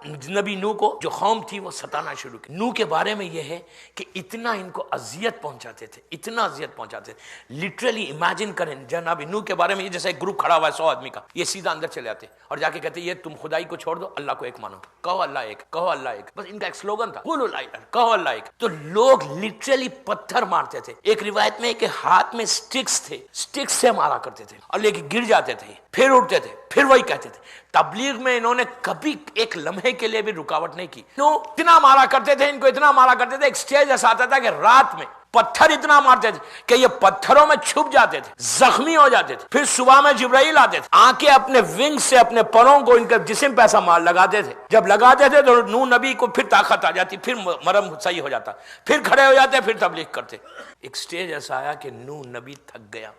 नबी नू को जो कौम थी वो सताना शुरू की। नू के बारे में यह है कि इतना इनको अजियत पहुंचाते थे, इतना अजियत पहुंचाते थे। लिटरली इमेजिन करें, जनाब नू के बारे में ये जैसे एक ग्रुप खड़ा हुआ है 100 आदमी का, ये सीधा अंदर चले आते और जाके कहते ये तुम खुदाई को छोड़ दो, अल्लाह को एक मानो, कहो अल्लाह एक, कहो अल्लाह एक। बस इनका एक स्लोगन था, कहो अल्लाह एक। तो लोग लिटरली पत्थर मारते थे। एक रिवायत में कि हाथ में स्टिक्स थे, स्टिक्स से मारा करते थे और लेके गिर जाते थे, फिर उठते थे, फिर वही कहते थे। तबलीग में इन्होंने कभी एक लम्हे के लिए भी रुकावट नहीं की। इतना मारा करते थे, इनको इतना मारा करते थे, एक स्टेज ऐसा आता था कि रात में पत्थर इतना मारते थे कि ये पत्थरों में छुप जाते थे, जख्मी हो जाते थे। फिर सुबह में जिब्राइल आते थे, आके अपने विंग से अपने परों को इनके जिस्म पे ऐसा मार लगाते थे। जब लगाते थे तो नूह नबी को फिर ताकत आ जाती, फिर मरम सही हो जाता, फिर खड़े हो जाते, फिर तबलीग करते। एक स्टेज ऐसा आया कि नूह नबी थक गया।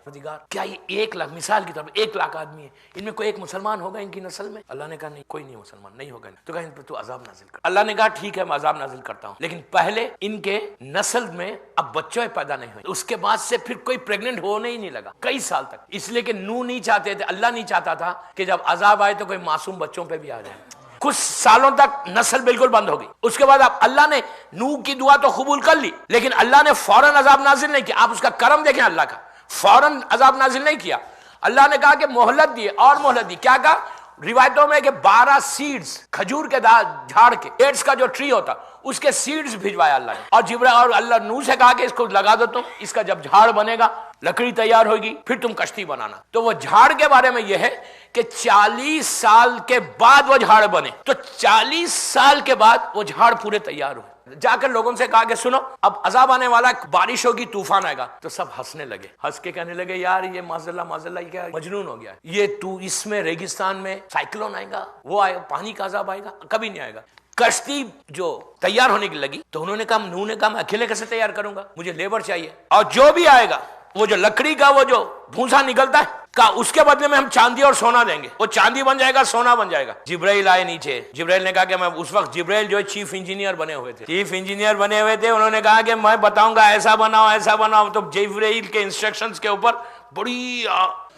क्या ये 1 लाख, मिसाल की तरफ 1 लाख आदमी है, इनमें कोई एक मुसलमान होगा इनकी नस्ल में? अल्लाह ने कहा नहीं, कोई नहीं मुसलमान नहीं होगा। तो कहा इन पर तू अजाब नाजिल कर। अल्लाह ने कहा ठीक है मैं अजाब नाजिल करता हूं, लेकिन पहले इनके नस्ल में अब बच्चे पैदा नहीं हुए। उसके बाद से फिर कोई प्रेग्नेंट होने ही नहीं लगा कई साल तक, इसलिए कि नूह नहीं चाहते थे, अल्लाह नहीं चाहता था कि जब अजाब आए तो कोई मासूम बच्चों पे भी आ जाए। कुछ सालों तक नस्ल बिल्कुल बंद हो गई। उसके बाद अब अल्लाह ने नूह की दुआ तो कबूल कर ली, लेकिन अल्लाह ने फौरन अजाब नाजिल नहीं किया। आप उसका करम देखें, अल्लाह का फौरन अजाब नाजिल नहीं किया। अल्लाह ने कहा कि मोहलत दिए और मोहलत दी। क्या कहा रिवायतों में कि 12 सीड्स, खजूर के झाड़ के, डेट्स का जो ट्री होता उसके सीड्स भिजवाया अल्लाह ने। और जिब्राइल और अल्लाह नूह से कहा कि इसको लगा दो तुम, इसका जब झाड़ बनेगा, लकड़ी तैयार होगी, फिर तुम कश्ती बनाना। तो वो झाड़ के बारे में यह है कि 40 साल के बाद वो झाड़ बने। तो 40 साल के बाद वो झाड़ पूरे तैयार हुए। जाकर लोगों से कहा कि सुनो अब अजाब आने वाला, बारिश होगी, तूफान आएगा। तो सब हंसने लगे, हंस के कहने लगे यार ये माज़ल्ला माज़ल्ला ये क्या मजनून हो गया, ये तू इसमें रेगिस्तान में साइक्लोन आएगा, वो आएगा, पानी का अजाब आएगा, कभी नहीं आएगा। कश्ती जो तैयार होने की लगी तो उन्होंने कहा, नूह ने कहा मैं अकेले कैसे तैयार करूंगा, मुझे लेबर चाहिए, और जो भी आएगा वो जो लकड़ी का वो जो भूसा निकलता है का उसके बदले में हम चांदी और सोना देंगे, वो चांदी बन जाएगा, सोना बन जाएगा। जिब्राइल आए नीचे। जिब्राइल ने कहा कि मैं उस वक्त जिब्राइल जो है चीफ इंजीनियर बने हुए थे, चीफ इंजीनियर बने हुए थे। उन्होंने कहा कि मैं बताऊंगा ऐसा बनाओ ऐसा बनाओ। तो जिब्राइल के इंस्ट्रक्शंस के ऊपर बड़ी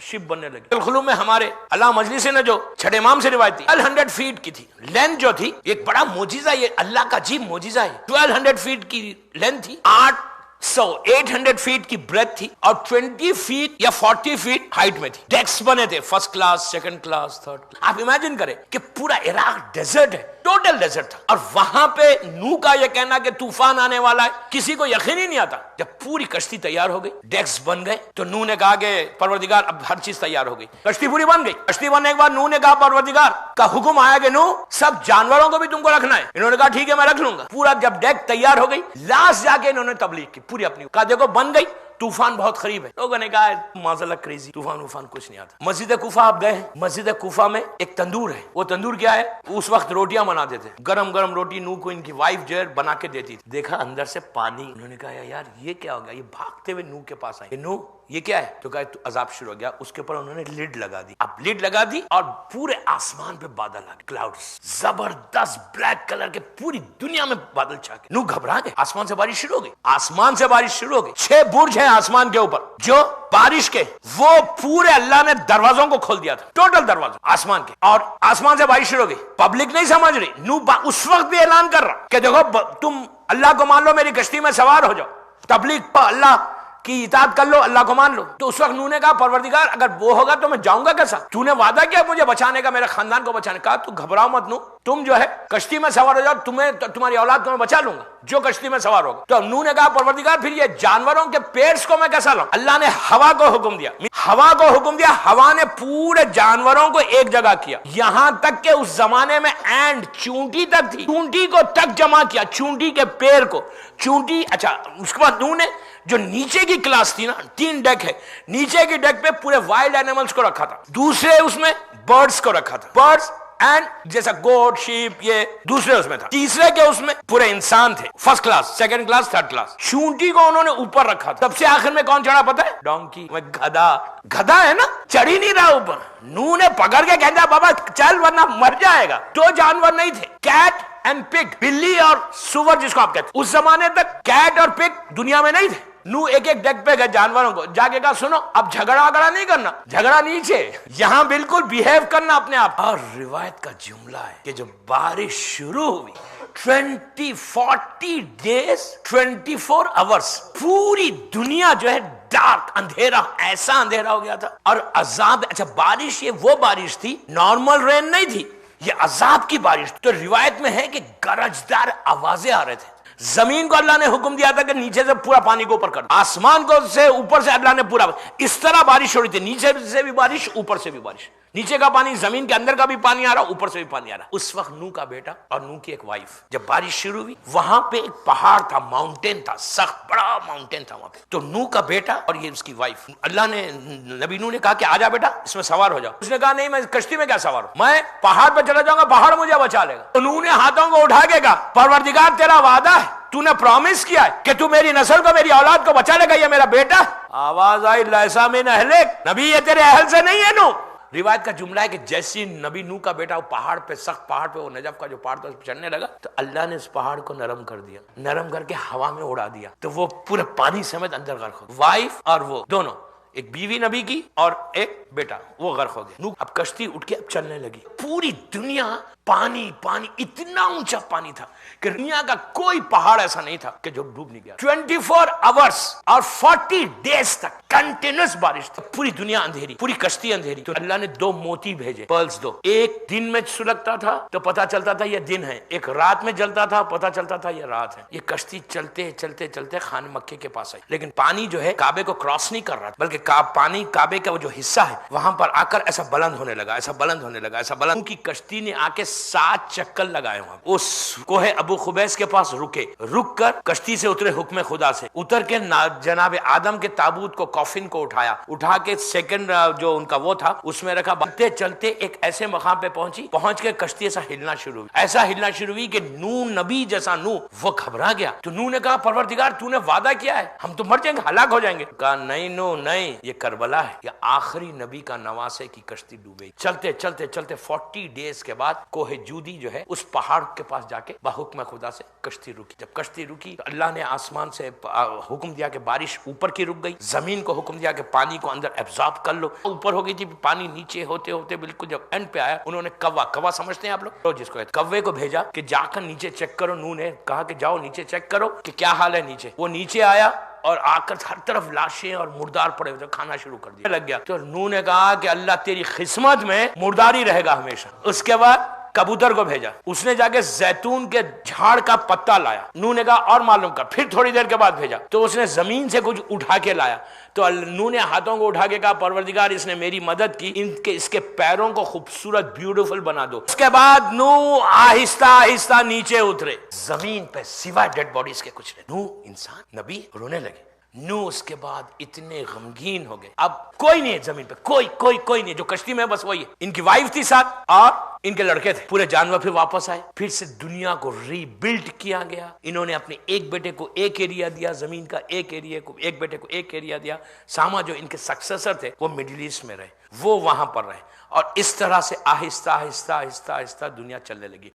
शिप बनने लगी। खुलू में हमारे अल्लाह मजलिसी ने जो छठे इमाम से रिवायत थी 1200 फीट की थी लेंथ, जो थी एक बड़ा मोजिजा, ये अल्लाह का अजीब मोजिजा है। 1200 फीट की लेंथ थी, 800 फीट की ब्रेथ थी और 20 फीट या 40 फीट हाइट में थी। डेक्स बने थे, first class, second class, third class. आप इमेजिन करें कि पूरा इराक डेजर्ट है, टोटल डेजर्ट था, और वहां पे नूह का यह कहना कि तूफान आने वाला है, किसी को यकीन ही नहीं आता। जब पूरी कश्ती तैयार हो गई, डेक्स बन गए, तो नूह ने कहा कि परवरदिगार अब हर चीज तैयार हो गई। कश्ती पूरी बन गई। कश्ती बनने के बाद नूह ने कहा परवरदिगार का हुक्म आया कि नूह सब जानवरों को भी तुमको रखना है। इन्होंने कहा ठीक है मैं रख लूंगा। पूरा जब डेक तैयार हो गई, लास्ट जाके इन्होंने तबलीग की पूरी अपनी, कहा देखो बन गई, तूफान बहुत करीब है। लोगों ने कहा माज़ल्लाह क्रेजी, तूफान कुछ नहीं आता। मस्जिद कुफा आप गए, मस्जिद कुफा में एक तंदूर है। वो तंदूर क्या है, उस वक्त रोटियां बनाते थे, गरम गरम रोटी नूह को इनकी वाइफ जो है बना के देती थी। देखा अंदर से पानी। उन्होंने कहा यार ये क्या हो गया, ये भागते हुए नूह के पास आए, नूह ये क्या है? तो कहा तो अजाब शुरू हो गया। उसके ऊपर उन्होंने लिड लगा दी। अब लिड लगा दी और पूरे आसमान पे बादल आ गए, क्लाउड्स, जबरदस्त ब्लैक कलर के, पूरी दुनिया में बादल छा गए। नूह घबरा गए। आसमान से बारिश शुरू हो गई, आसमान से बारिश शुरू हो गई। 6 बुर्ज है आसमान के ऊपर जो बारिश के, वो पूरे अल्लाह ने दरवाजों को खोल दिया था, टोटल दरवाजे आसमान के, और आसमान से बारिश शुरू हो गई। पब्लिक नहीं समझ रही। नूह उस वक्त भी ऐलान कर रहा कि देखो तुम अल्लाह को मान लो, मेरी कश्ती में सवार हो जाओ, तबलीग पर अल्लाह की इताअत कर लो, अल्लाह को मान लो। तो उस वक्त नूह ने कहा परवरदिगार अगर वो होगा तो मैं जाऊंगा कैसा, तूने वादा किया मुझे बचाने का, मेरे खानदान को बचाने का। तू घबराओ मत नूह, तुम जो है कश्ती में सवार हो जाओ, तुम्हारी औलाद को मैं बचा लूंगा जो कश्ती में सवार होगा। तो नूह ने कहा परवरदिगार फिर ये जानवरों के पेट्स को मैं कैसा लाऊं? अल्लाह ने हवा को हुक्म दिया, हवा को हुक्म दिया, हवा ने पूरे जानवरों को एक जगह किया, यहां तक के उस जमाने में एंड चूंटी तक थी, चूंटी को तक जमा किया, चूंटी के पैर को, चूंटी। अच्छा उसके बाद नूह ने जो नीचे की क्लास थी ना, 3 डेक है, नीचे की डेक पे पूरे वाइल्ड एनिमल्स को रखा था, दूसरे उसमें बर्ड्स को रखा था, बर्ड्स एंड जैसा गोट, शीप, ये दूसरे उसमें था, तीसरे के उसमें पूरे इंसान थे, first class, second class, third class. चूंटी को उन्होंने ऊपर रखा था। सबसे आखिर में कौन चढ़ा पता है? डोंकी, गधा। गधा है ना, चढ़ ही नहीं रहा ऊपर। नूह ने पकड़ के कहता बाबा चल वरना मर जाएगा। 2 जानवर नहीं थे, कैट एंड पिग, बिल्ली और सुअर जिसको आप कहते हैं। उस जमाने तक कैट और पिग दुनिया में नहीं थे। नू एक एक डेक पे गए जानवरों को जाके कहा सुनो अब झगड़ा नहीं करना, झगड़ा नीचे, यहाँ बिल्कुल बिहेव करना अपने आप। और रिवायत का जुमला है कि जब बारिश शुरू हुई 40 डेज 24 आवर्स पूरी दुनिया जो है डार्क अंधेरा, ऐसा अंधेरा हो गया था। और अजाब, अच्छा बारिश ये वो बारिश थी, नॉर्मल रेन नहीं थी, ये अजाब की बारिश। तो रिवायत में है कि गरजदार आवाजें आ रहे थे। जमीन को अल्लाह ने हुक्म दिया था कि नीचे से पूरा पानी को ऊपर कर, आसमान को से ऊपर से अल्लाह ने पूरा, इस तरह बारिश हो रही थी, नीचे से भी बारिश ऊपर से भी बारिश, नीचे का पानी जमीन के अंदर का भी पानी आ रहा, ऊपर से भी पानी आ रहा। उस वक्त नूह का बेटा और नूह की एक वाइफ, जब बारिश शुरू हुई वहां पे एक पहाड़ था, माउंटेन था, सख्त बड़ा माउंटेन था वहां पे। तो नूह का बेटा और ये उसकी वाइफ, अल्लाह ने नबी नूह ने कहा कि आजा बेटा इसमें सवार हो जाओ। उसने कहा नहीं मैं कश्ती में क्या सवार हूं, मैं पहाड़ पर चला जाऊंगा, पहाड़ मुझे बचा लेगा। तो नूह ने हाथों को उठा के कहा परवरदिगार तेरा वादा है, तूने प्रॉमिस किया है कि तू मेरी नस्ल को मेरी औलाद को बचा लेगा, ये मेरा बेटा। आवाज आई लैसा मिन अहलिक, नबी ये तेरे अहल से नहीं है नूह। रिवायत का जुमला है कि जैसे नबी नूह का बेटा वो पहाड़ पे, सख्त पहाड़ पे, वो नजफ का जो पहाड़ था उस पर चढ़ने लगा तो अल्लाह ने उस पहाड़ को नरम कर दिया, नरम करके हवा में उड़ा दिया, तो वो पूरे पानी समेत अंदर गर्क हो गया। वाइफ और वो दोनों, एक बीवी नबी की और एक बेटा, वो गर्क हो गया। नूह अब कश्ती उठ के अब चलने लगी, पूरी दुनिया पानी पानी, इतना ऊंचा पानी था कि दुनिया का कोई पहाड़ ऐसा नहीं था कि जो डूब नहीं गया। 24 आवर्स और 40 डेज तक कंटिन्यूस बारिश थी, पूरी दुनिया अंधेरी, पूरी कश्ती अंधेरी। तो अल्लाह ने 2 मोती भेजे, पर्ल्स 2, एक दिन में सुलगता था तो पता चलता था ये दिन है, एक रात में जलता था पता चलता था ये रात है। ये कश्ती चलते चलते चलते खाने मक्के के पास आई, लेकिन पानी जो है काबे को क्रॉस नहीं कर रहा, बल्कि पानी काबे का वो जो हिस्सा है वहां पर आकर ऐसा बुलंद होने लगा, ऐसा बुलंद होने लगा, ऐसा बुलंद की कश्ती ने आके 7 चक्कर लगाए वहां। उस कोहे अबू खुबैस के पास रुके, रुक कर कश्ती से उतरे हुक्म खुदा से, उतर के जनाब आदम के ताबूत को, कॉफिन को उठाया, उठा के सेकंड जो उनका वो था उसमें रखा। बढ़ते चलते एक ऐसे मकाम पे पहुंच के कश्ती ऐसा हिलना शुरू हुई, ऐसा हिलना शुरू हुई कि नूह नबी जैसा नूह वो घबरा गया। तो नूह ने कहा परवरदिगार तूने वादा किया है हम तो मर जाएंगे, हलाक हो जाएंगे। कहा नहीं नूह नहीं, ये करबला है, ये आखिरी नबी का नवासे की कश्ती डूबेगी। चलते चलते चलते 40 डेज के बाद कोहे जूदी जो है उस पहाड़ के पास जाके बाहुक्म खुदा से कश्ती रुकी। जब कश्ती रुकी तो अल्लाह ने आसमान से हुक्म दिया कि बारिश ऊपर की रुक गई, जमीन को हुक्म दिया कि पानी को अंदर एब्जॉर्ब कर लो। ऊपर हो गई थी पानी, नीचे होते होते बिल्कुल जब एंड पे आया उन्होंने कौवा समझते हैं आप लोग, तो जिसको कौवे को भेजा कि जाकर नीचे चेक करो। नूह ने कहा कि जाओ नीचे चेक करो कि क्या हाल है नीचे। वो नीचे आया और आकर हर तरफ लाशें और मुर्दार पड़े हुए, खाना शुरू कर दिया लग गया। तो नूह ने कहा कि अल्लाह तेरी किस्मत में मुर्दार ही रहेगा हमेशा। उसके बाद कबूतर को भेजा, उसने जाके जैतून के झाड़ का पत्ता लाया। नूह ने कहा और मालूम कर, फिर थोड़ी देर के बाद भेजा तो उसने जमीन से कुछ उठा के लाया। तो नूह ने हाथों को उठा के कहा परवरदिगार इसने मेरी मदद की, इसके पैरों को खूबसूरत ब्यूटीफुल बना दो। उसके बाद नूह आहिस्ता आहिस्ता नीचे उतरे, जमीन पे सिवाय डेड बॉडीज के कुछ नहीं। नूह इंसान नबी रोने लगे। नूह उसके बाद इतने गमगीन हो गए, अब कोई नहीं है जमीन पे, कोई नहीं, जो कश्ती में बस वही है। इनकी वाइफ थी साथ और इनके लड़के थे, पूरे जानवर फिर वापस आए, फिर से दुनिया को रीबिल्ड किया गया। इन्होंने अपने एक बेटे को एक एरिया दिया, जमीन का एक एरिया को, एक बेटे को एक एरिया दिया। सामा जो इनके सक्सेसर थे वो मिडिल ईस्ट में रहे, वो वहां पर रहे, और इस तरह से आहिस्ता आहिस्ता आहिस्ता आहिस्ता दुनिया चलने लगी।